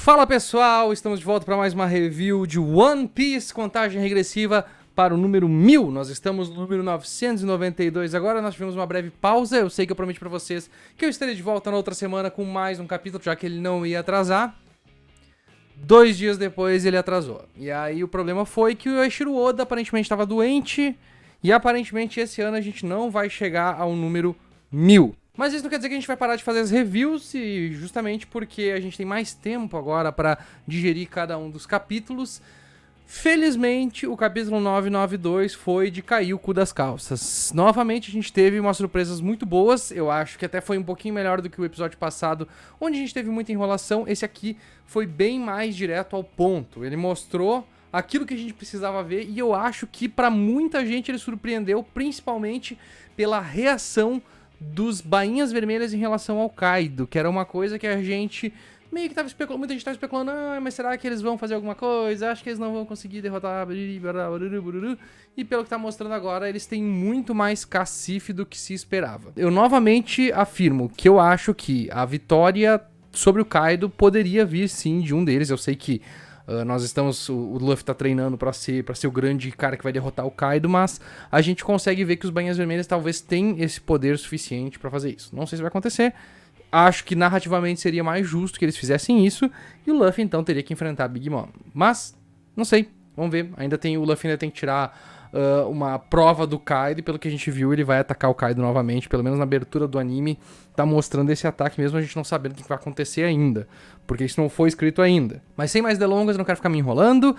Fala pessoal, estamos de volta para mais uma review de One Piece, contagem regressiva para o número 1000. Nós estamos no número 992 agora, nós tivemos uma breve pausa. Eu sei que eu prometi para vocês que eu estaria de volta na outra semana com mais um capítulo, já que ele não ia atrasar. 2 dias depois ele atrasou. E aí o problema foi que o Eiichiro Oda aparentemente estava doente e aparentemente esse ano a gente não vai chegar ao número 1000. Mas isso não quer dizer que a gente vai parar de fazer as reviews, e justamente porque a gente tem mais tempo agora para digerir cada um dos capítulos. Felizmente, o capítulo 992 foi de cair o cu das calças. Novamente, a gente teve umas surpresas muito boas. Eu acho que até foi um pouquinho melhor do que o episódio passado, onde a gente teve muita enrolação. Esse aqui foi bem mais direto ao ponto. Ele mostrou aquilo que a gente precisava ver, e eu acho que para muita gente ele surpreendeu, principalmente pela reação dos bainhas vermelhas em relação ao Kaido, que era uma coisa que a gente meio que tava especulando, muita gente tava especulando, mas será que eles vão fazer alguma coisa? Acho que eles não vão conseguir derrotar, e pelo que tá mostrando agora, eles têm muito mais cacife do que se esperava. Eu novamente afirmo que eu acho que a vitória sobre o Kaido poderia vir sim de um deles. Eu sei que o Luffy tá treinando pra ser o grande cara que vai derrotar o Kaido, mas a gente consegue ver que os Bainhas Vermelhas talvez tenham esse poder suficiente pra fazer isso. Não sei se vai acontecer. Acho que narrativamente seria mais justo que eles fizessem isso, e o Luffy então teria que enfrentar a Big Mom. Mas, não sei, vamos ver. O Luffy ainda tem que tirar uma prova do Kaido, e pelo que a gente viu, ele vai atacar o Kaido novamente, pelo menos na abertura do anime, tá mostrando esse ataque, mesmo a gente não sabendo o que vai acontecer ainda, porque isso não foi escrito ainda. Mas sem mais delongas, eu não quero ficar me enrolando.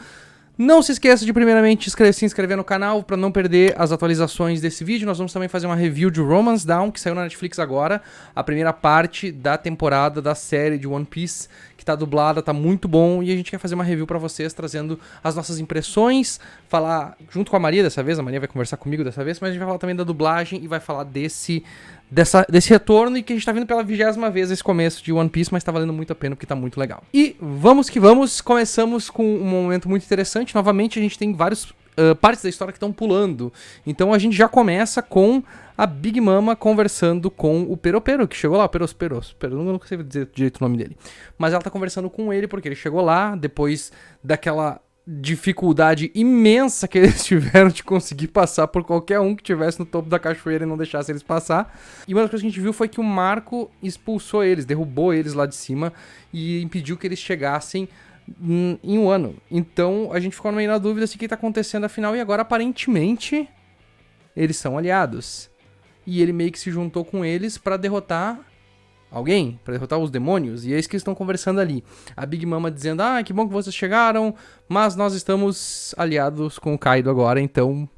Não se esqueça de primeiramente se inscrever no canal para não perder as atualizações desse vídeo. Nós vamos também fazer uma review de Romance Down, que saiu na Netflix agora, a primeira parte da temporada da série de One Piece, que tá dublada, tá muito bom, e a gente quer fazer uma review para vocês, trazendo as nossas impressões, falar junto com a Maria dessa vez, a Maria vai conversar comigo dessa vez, mas a gente vai falar também da dublagem e vai falar desse retorno, e que a gente tá vindo pela 20ª vez esse começo de One Piece, mas tá valendo muito a pena porque tá muito legal. E vamos que vamos, começamos com um momento muito interessante. Novamente a gente tem várias partes da história que estão pulando, então a gente já começa com a Big Mama conversando com o Pero, que chegou lá, eu não consigo dizer direito o nome dele, mas ela tá conversando com ele porque ele chegou lá, depois daquela dificuldade imensa que eles tiveram de conseguir passar por qualquer um que estivesse no topo da cachoeira e não deixasse eles passar. E uma das coisas que a gente viu foi que o Marco expulsou eles, derrubou eles lá de cima e impediu que eles chegassem em um ano. Então a gente ficou meio na dúvida se o que tá acontecendo afinal, e agora aparentemente eles são aliados. E ele meio que se juntou com eles pra derrotar alguém, pra derrotar os demônios, e é isso que eles estão conversando ali. A Big Mama dizendo, que bom que vocês chegaram, mas nós estamos aliados com o Kaido agora, então...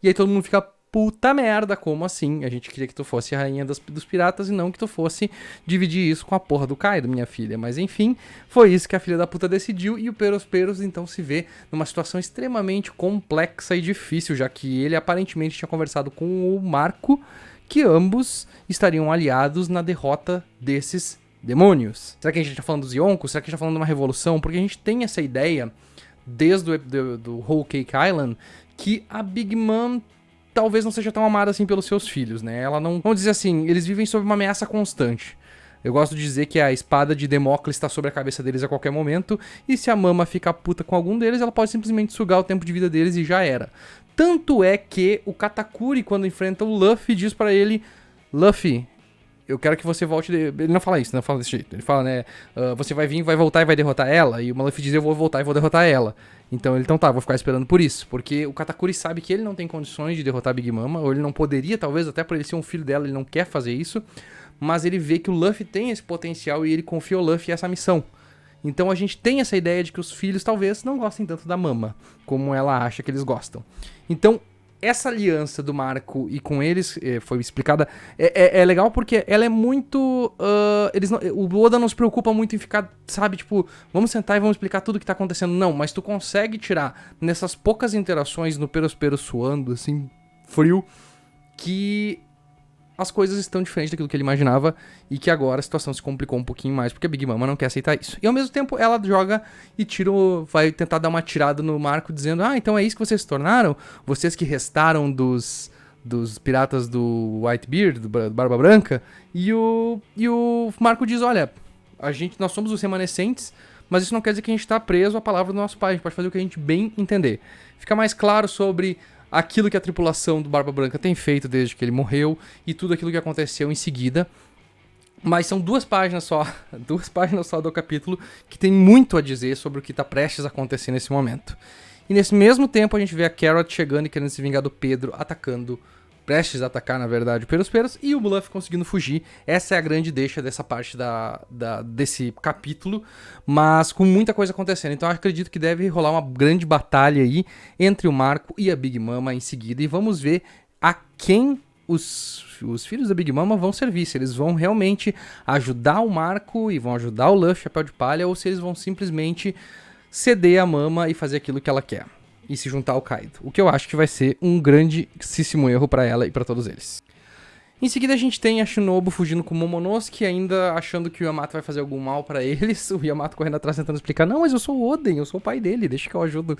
E aí todo mundo fica, puta merda, como assim? A gente queria que tu fosse a rainha dos piratas e não que tu fosse dividir isso com a porra do Kaido, minha filha. Mas enfim, foi isso que a filha da puta decidiu, e o Peros então se vê numa situação extremamente complexa e difícil, já que ele aparentemente tinha conversado com o Marco, que ambos estariam aliados na derrota desses demônios. Será que a gente tá falando dos Yonkos? Será que a gente tá falando de uma revolução? Porque a gente tem essa ideia, desde do Whole Cake Island, que a Big Mom talvez não seja tão amada assim pelos seus filhos, né? Ela não... Vamos dizer assim, eles vivem sob uma ameaça constante. Eu gosto de dizer que a espada de Demócles está sobre a cabeça deles a qualquer momento, e se a Mama ficar puta com algum deles, ela pode simplesmente sugar o tempo de vida deles e já era. Tanto é que o Katakuri, quando enfrenta o Luffy, diz pra ele, Luffy, eu quero que você volte... Ele não fala isso, não fala desse jeito. Ele fala, né, você vai vir, vai voltar e vai derrotar ela, e o Luffy diz, eu vou voltar e vou derrotar ela. Então ele, vou ficar esperando por isso, porque o Katakuri sabe que ele não tem condições de derrotar a Big Mama, ou ele não poderia, talvez, até por ele ser um filho dela, ele não quer fazer isso, mas ele vê que o Luffy tem esse potencial e ele confia ao Luffy essa missão. Então a gente tem essa ideia de que os filhos talvez não gostem tanto da Mama, como ela acha que eles gostam. Então, essa aliança do Marco e com eles, foi explicada, é legal porque ela é muito... o Oda não se preocupa muito em ficar, sabe, tipo, vamos sentar e vamos explicar tudo o que tá acontecendo. Não, mas tu consegue tirar nessas poucas interações no Pero suando, assim, frio, que as coisas estão diferentes daquilo que ele imaginava, e que agora a situação se complicou um pouquinho mais, porque a Big Mama não quer aceitar isso. E ao mesmo tempo ela joga e vai tentar dar uma tirada no Marco, dizendo, então é isso que vocês se tornaram? Vocês que restaram dos piratas do Whitebeard, do Barba Branca? E o Marco diz, olha, nós somos os remanescentes, mas isso não quer dizer que a gente tá preso à palavra do nosso pai, a gente pode fazer o que a gente bem entender. Fica mais claro sobre aquilo que a tripulação do Barba Branca tem feito desde que ele morreu e tudo aquilo que aconteceu em seguida. Mas são 2 páginas só, 2 páginas só do capítulo que tem muito a dizer sobre o que tá prestes a acontecer nesse momento. E nesse mesmo tempo a gente vê a Carrot chegando e querendo se vingar do Pedro, atacando, prestes a atacar na verdade o Peros, e o Bluff conseguindo fugir. Essa é a grande deixa dessa parte desse capítulo, mas com muita coisa acontecendo. Então eu acredito que deve rolar uma grande batalha aí entre o Marco e a Big Mama em seguida, e vamos ver a quem os filhos da Big Mama vão servir, se eles vão realmente ajudar o Marco e vão ajudar o Luffy, Chapéu de Palha, ou se eles vão simplesmente ceder a Mama e fazer aquilo que ela quer e se juntar ao Kaido. O que eu acho que vai ser um grandíssimo erro pra ela e pra todos eles. Em seguida a gente tem a Shinobu fugindo com o Momonosuke, ainda achando que o Yamato vai fazer algum mal pra eles. O Yamato correndo atrás tentando explicar, não, mas eu sou o Oden, eu sou o pai dele, deixa que eu ajudo.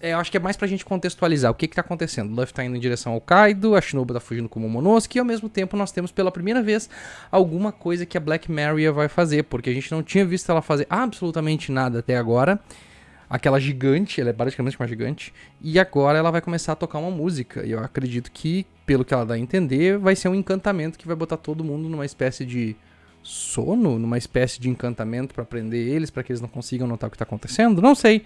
Eu acho que é mais pra gente contextualizar o que tá acontecendo. O Luffy tá indo em direção ao Kaido, a Shinobu tá fugindo com o Momonosuke, e ao mesmo tempo nós temos pela primeira vez alguma coisa que a Black Maria vai fazer, porque a gente não tinha visto ela fazer absolutamente nada até agora. Aquela gigante, ela é basicamente uma gigante, e agora ela vai começar a tocar uma música, e eu acredito que, pelo que ela dá a entender, vai ser um encantamento que vai botar todo mundo numa espécie de sono, numa espécie de encantamento pra prender eles, pra que eles não consigam notar o que tá acontecendo, não sei.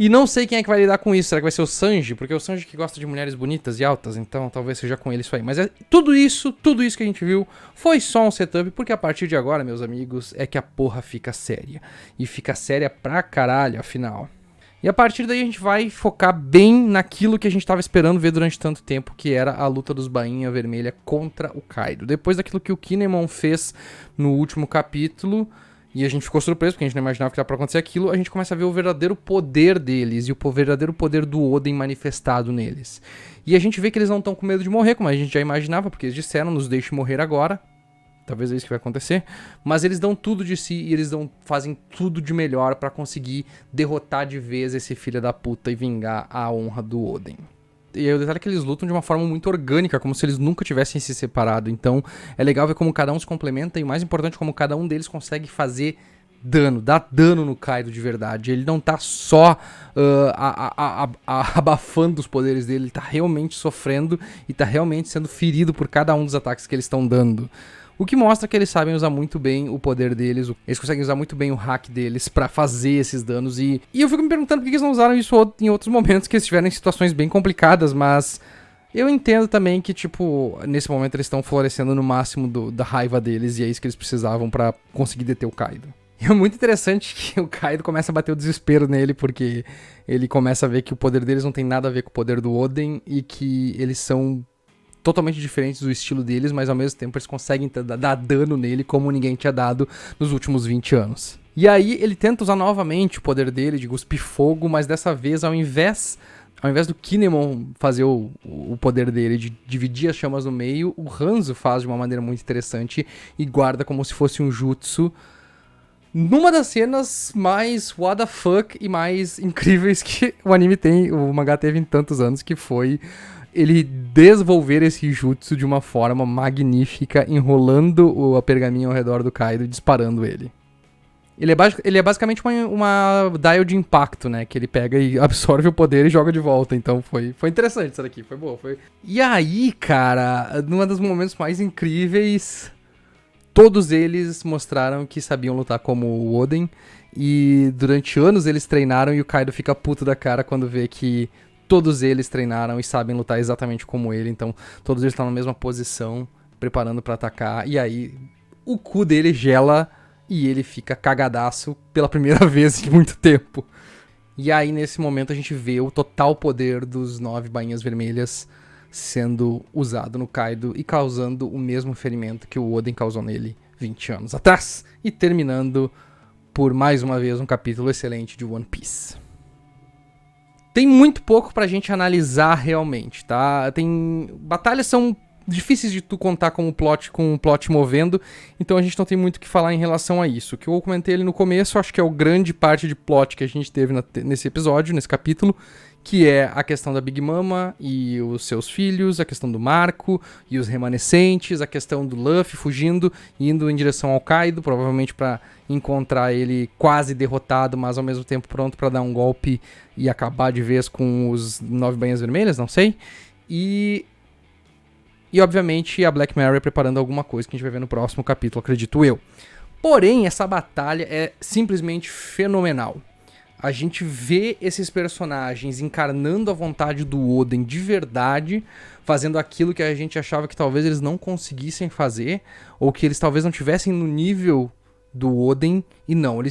E não sei quem é que vai lidar com isso, será que vai ser o Sanji? Porque é o Sanji que gosta de mulheres bonitas e altas, então talvez seja com ele isso aí. Mas tudo isso que a gente viu foi só um setup, porque a partir de agora, meus amigos, é que a porra fica séria. E fica séria pra caralho, afinal. E a partir daí a gente vai focar bem naquilo que a gente tava esperando ver durante tanto tempo, que era a luta dos Bainha Vermelha contra o Kaido. Depois daquilo que o Kinemon fez no último capítulo, e a gente ficou surpreso, porque a gente não imaginava que era pra acontecer aquilo, a gente começa a ver o verdadeiro poder deles e o verdadeiro poder do Oden manifestado neles. E a gente vê que eles não estão com medo de morrer, como a gente já imaginava, porque eles disseram, nos deixe morrer agora. Talvez é isso que vai acontecer. Mas eles dão tudo de si e eles fazem tudo de melhor pra conseguir derrotar de vez esse filho da puta e vingar a honra do Oden. E aí o detalhe é que eles lutam de uma forma muito orgânica, como se eles nunca tivessem se separado. Então é legal ver como cada um se complementa e, mais importante, como cada um deles consegue fazer dano, dar dano no Kaido de verdade. Ele não tá só abafando os poderes dele, ele tá realmente sofrendo e tá realmente sendo ferido por cada um dos ataques que eles estão dando. O que mostra que eles sabem usar muito bem o poder deles, eles conseguem usar muito bem o hack deles pra fazer esses danos. E eu fico me perguntando por que eles não usaram isso em outros momentos que eles estiveram em situações bem complicadas, mas eu entendo também que, tipo, nesse momento eles estão florescendo no máximo da raiva deles e é isso que eles precisavam pra conseguir deter o Kaido. E é muito interessante que o Kaido começa a bater o desespero nele, porque ele começa a ver que o poder deles não tem nada a ver com o poder do Oden e que eles são totalmente diferentes do estilo deles, mas ao mesmo tempo eles conseguem dar dano nele como ninguém tinha dado nos últimos 20 anos. E aí ele tenta usar novamente o poder dele de cuspir fogo, mas dessa vez ao invés do Kinemon fazer o poder dele de dividir as chamas no meio, o Hanzo faz de uma maneira muito interessante e guarda como se fosse um jutsu. Numa das cenas mais what the fuck e mais incríveis que o anime tem, o mangá teve em tantos anos, que foi ele desenvolver esse jutsu de uma forma magnífica, enrolando o pergaminho ao redor do Kaido e disparando ele. Ele é basicamente uma dial de impacto, né? Que ele pega e absorve o poder e joga de volta. Então foi interessante isso daqui, foi boa. E aí, cara, num dos momentos mais incríveis, todos eles mostraram que sabiam lutar como o Oden. E durante anos eles treinaram e o Kaido fica puto da cara quando vê que todos eles treinaram e sabem lutar exatamente como ele, então todos eles estão na mesma posição, preparando pra atacar, e aí o cu dele gela e ele fica cagadaço pela primeira vez em muito tempo. E aí nesse momento a gente vê o total poder dos 9 bainhas vermelhas sendo usado no Kaido e causando o mesmo ferimento que o Oden causou nele 20 anos atrás, e terminando por mais uma vez um capítulo excelente de One Piece. Tem muito pouco pra gente analisar realmente, tá? Batalhas são difíceis de tu contar como plot, com o plot movendo, então a gente não tem muito o que falar em relação a isso. O que eu comentei ali no começo, acho que é o grande parte de plot que a gente teve nesse episódio, nesse capítulo, que é a questão da Big Mama e os seus filhos, a questão do Marco e os remanescentes, a questão do Luffy fugindo e indo em direção ao Kaido, provavelmente para encontrar ele quase derrotado, mas ao mesmo tempo pronto para dar um golpe e acabar de vez com os 9 bainhas vermelhas, não sei. E obviamente a Black Mary preparando alguma coisa que a gente vai ver no próximo capítulo, acredito eu. Porém, essa batalha é simplesmente fenomenal. A gente vê esses personagens encarnando a vontade do Oden de verdade, fazendo aquilo que a gente achava que talvez eles não conseguissem fazer, ou que eles talvez não tivessem no nível do Oden, e não,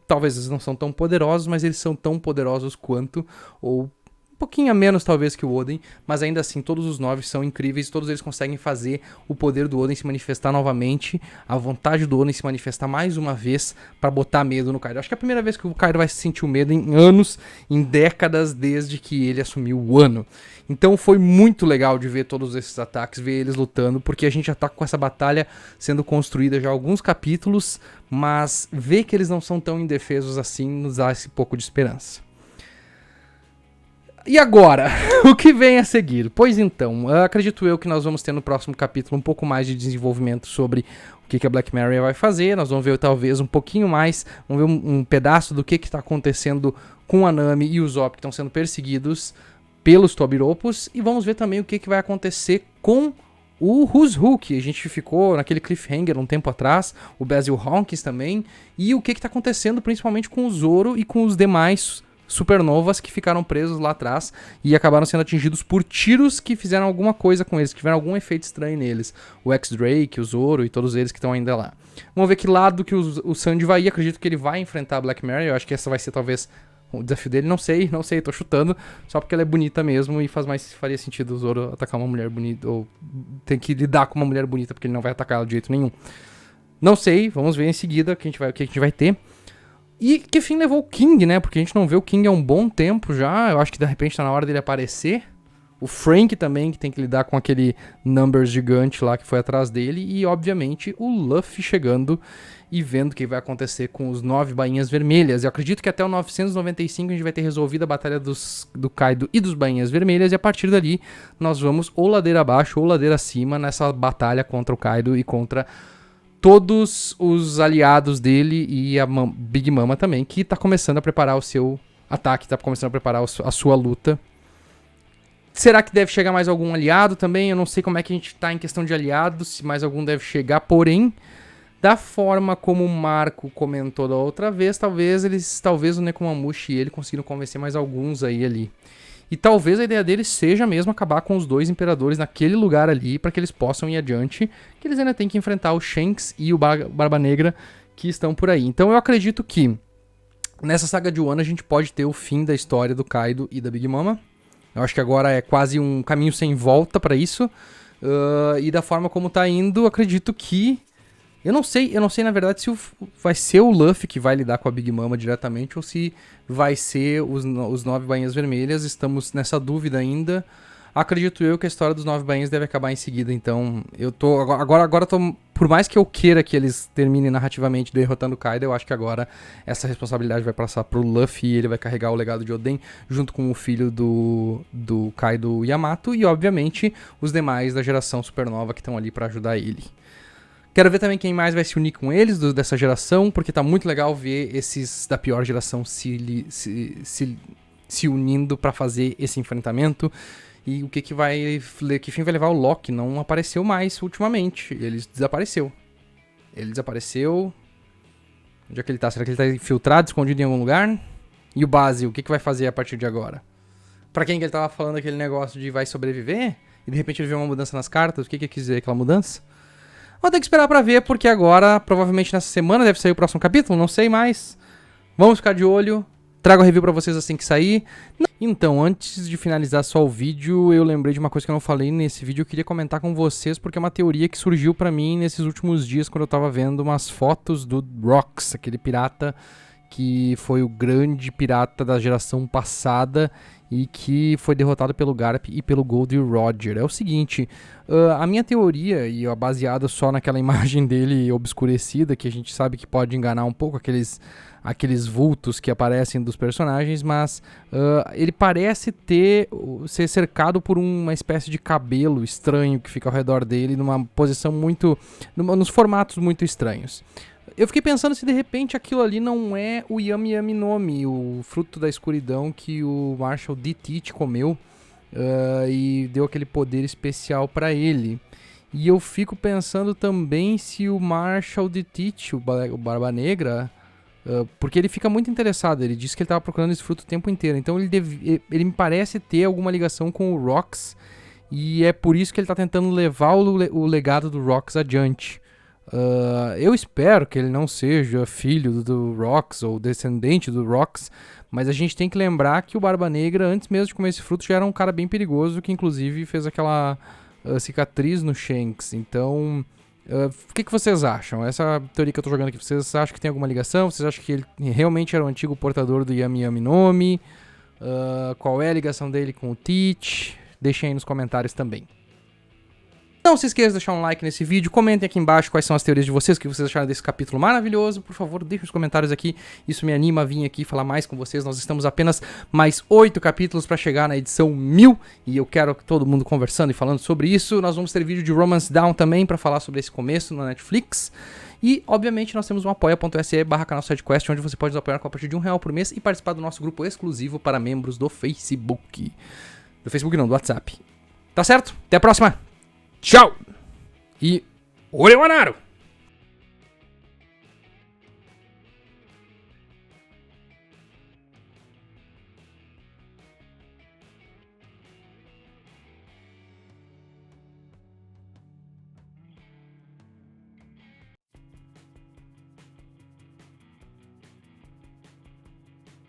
talvez eles não são tão poderosos, mas eles são tão poderosos quanto, ou um pouquinho a menos talvez que o Oden, mas ainda assim todos os 9 são incríveis, todos eles conseguem fazer o poder do Oden se manifestar novamente, a vontade do Oden se manifestar mais uma vez pra botar medo no Kaido. Acho que é a primeira vez que o Kaido vai sentir o medo em anos, em décadas desde que ele assumiu o Wano. Então foi muito legal de ver todos esses ataques, ver eles lutando, porque a gente já tá com essa batalha sendo construída já há alguns capítulos, mas ver que eles não são tão indefesos assim nos dá esse pouco de esperança. E agora, o que vem a seguir? Pois então, acredito eu que nós vamos ter no próximo capítulo um pouco mais de desenvolvimento sobre o que a Black Mary vai fazer. Nós vamos ver talvez um pouquinho mais, vamos ver um pedaço do que está acontecendo com a Nami e o Zop que estão sendo perseguidos pelos Tobiropos. E vamos ver também o que vai acontecer com o Who's Who, que a gente ficou naquele cliffhanger um tempo atrás, o Basil Hawkins também, e o que está acontecendo principalmente com o Zoro e com os demais supernovas que ficaram presos lá atrás e acabaram sendo atingidos por tiros que fizeram alguma coisa com eles, que tiveram algum efeito estranho neles. O X-Drake, o Zoro e todos eles que estão ainda lá. Vamos ver que lado que o Sanji vai ir. Acredito que ele vai enfrentar a Black Mary. Eu acho que essa vai ser talvez o desafio dele. Não sei, tô chutando. Só porque ela é bonita mesmo e faria sentido o Zoro atacar uma mulher bonita, ou tem que lidar com uma mulher bonita, porque ele não vai atacar ela de jeito nenhum. Não sei, vamos ver em seguida o que a gente vai ter. E que fim levou o King, né? Porque a gente não vê o King há um bom tempo já. Eu acho que de repente tá na hora dele aparecer. O Frank também, que tem que lidar com aquele Numbers gigante lá que foi atrás dele. E, obviamente, o Luffy chegando e vendo o que vai acontecer com os 9 bainhas vermelhas. Eu acredito que até o 995 a gente vai ter resolvido a batalha do Kaido e dos bainhas vermelhas. E a partir dali nós vamos ou ladeira abaixo ou ladeira acima nessa batalha contra o Kaido e contra todos os aliados dele e a Big Mama também, que tá começando a preparar o seu ataque, tá começando a preparar a sua luta. Será que deve chegar mais algum aliado também? Eu não sei como é que a gente tá em questão de aliados, se mais algum deve chegar, porém, da forma como o Marco comentou da outra vez, talvez o Nekomamushi e ele conseguiram convencer mais alguns aí ali. E talvez a ideia deles seja mesmo acabar com os 2 imperadores naquele lugar ali, para que eles possam ir adiante, que eles ainda têm que enfrentar o Shanks e o Barba Negra que estão por aí. Então eu acredito que nessa saga de Wano a gente pode ter o fim da história do Kaido e da Big Mama. Eu acho que agora é quase um caminho sem volta para isso. E da forma como tá indo, acredito que... Eu não sei na verdade se vai ser o Luffy que vai lidar com a Big Mama diretamente ou se vai ser os 9 bainhas vermelhas. Estamos nessa dúvida ainda. Acredito eu que a história dos 9 bainhas deve acabar em seguida. Então, agora por mais que eu queira que eles terminem narrativamente derrotando o Kaido, eu acho que agora essa responsabilidade vai passar pro Luffy e ele vai carregar o legado de Oden junto com o filho do Kaido Yamato e, obviamente, os demais da geração supernova que estão ali para ajudar ele. Quero ver também quem mais vai se unir com eles dessa geração, porque tá muito legal ver esses da pior geração se unindo pra fazer esse enfrentamento. E o que fim vai levar o Loki? Não apareceu mais ultimamente. Ele desapareceu. Onde é que ele tá? Será que ele tá infiltrado, escondido em algum lugar? E o Basil, o que vai fazer a partir de agora? Pra quem que ele tava falando aquele negócio de vai sobreviver? E de repente ele viu uma mudança nas cartas? O que quis dizer aquela mudança? Vou ter que esperar pra ver, porque agora, provavelmente nessa semana, deve sair o próximo capítulo, não sei mais. Vamos ficar de olho. Trago a review pra vocês assim que sair. Então, antes de finalizar só o vídeo, eu lembrei de uma coisa que eu não falei nesse vídeo. Eu queria comentar com vocês, porque é uma teoria que surgiu pra mim nesses últimos dias, quando eu tava vendo umas fotos do Rox, aquele pirata que foi o grande pirata da geração passada e que foi derrotado pelo Garp e pelo Goldie Roger. É o seguinte, a minha teoria, e baseada só naquela imagem dele obscurecida, que a gente sabe que pode enganar um pouco aqueles vultos que aparecem dos personagens, mas ele parece ser cercado por uma espécie de cabelo estranho que fica ao redor dele, numa posição nos formatos muito estranhos. Eu fiquei pensando se de repente aquilo ali não é o Yami Yami Nomi, o fruto da escuridão que o Marshall D. Teach comeu e deu aquele poder especial pra ele. E eu fico pensando também se o Marshall D. Teach, o Barba Negra, porque ele fica muito interessado, ele disse que ele estava procurando esse fruto o tempo inteiro, então ele me parece ter alguma ligação com o Rox, e é por isso que ele está tentando levar o legado do Rox adiante. Eu espero que ele não seja filho do Rox ou descendente do Rox, mas a gente tem que lembrar que o Barba Negra, antes mesmo de comer esse fruto, já era um cara bem perigoso, que inclusive fez aquela cicatriz no Shanks. Então, o que vocês acham? Essa teoria que eu tô jogando aqui, vocês acham que tem alguma ligação? Vocês acham que ele realmente era o antigo portador do Yami Yami Nomi? Qual é a ligação dele com o Teach? Deixem aí nos comentários também. Não se esqueça de deixar um like nesse vídeo, comentem aqui embaixo quais são as teorias de vocês, o que vocês acharam desse capítulo maravilhoso. Por favor, deixem os comentários aqui, isso me anima a vir aqui falar mais com vocês. Nós estamos apenas mais 8 capítulos para chegar na edição 1000 e eu quero todo mundo conversando e falando sobre isso. Nós vamos ter vídeo de Romance Down também para falar sobre esse começo na Netflix. E, obviamente, nós temos um apoia.se/canal SideQuest, onde você pode nos apoiar com a partir de R$1 por mês e participar do nosso grupo exclusivo para membros do Facebook. Do Facebook não, do WhatsApp. Tá certo? Até a próxima! Tchau! E Orewanaru!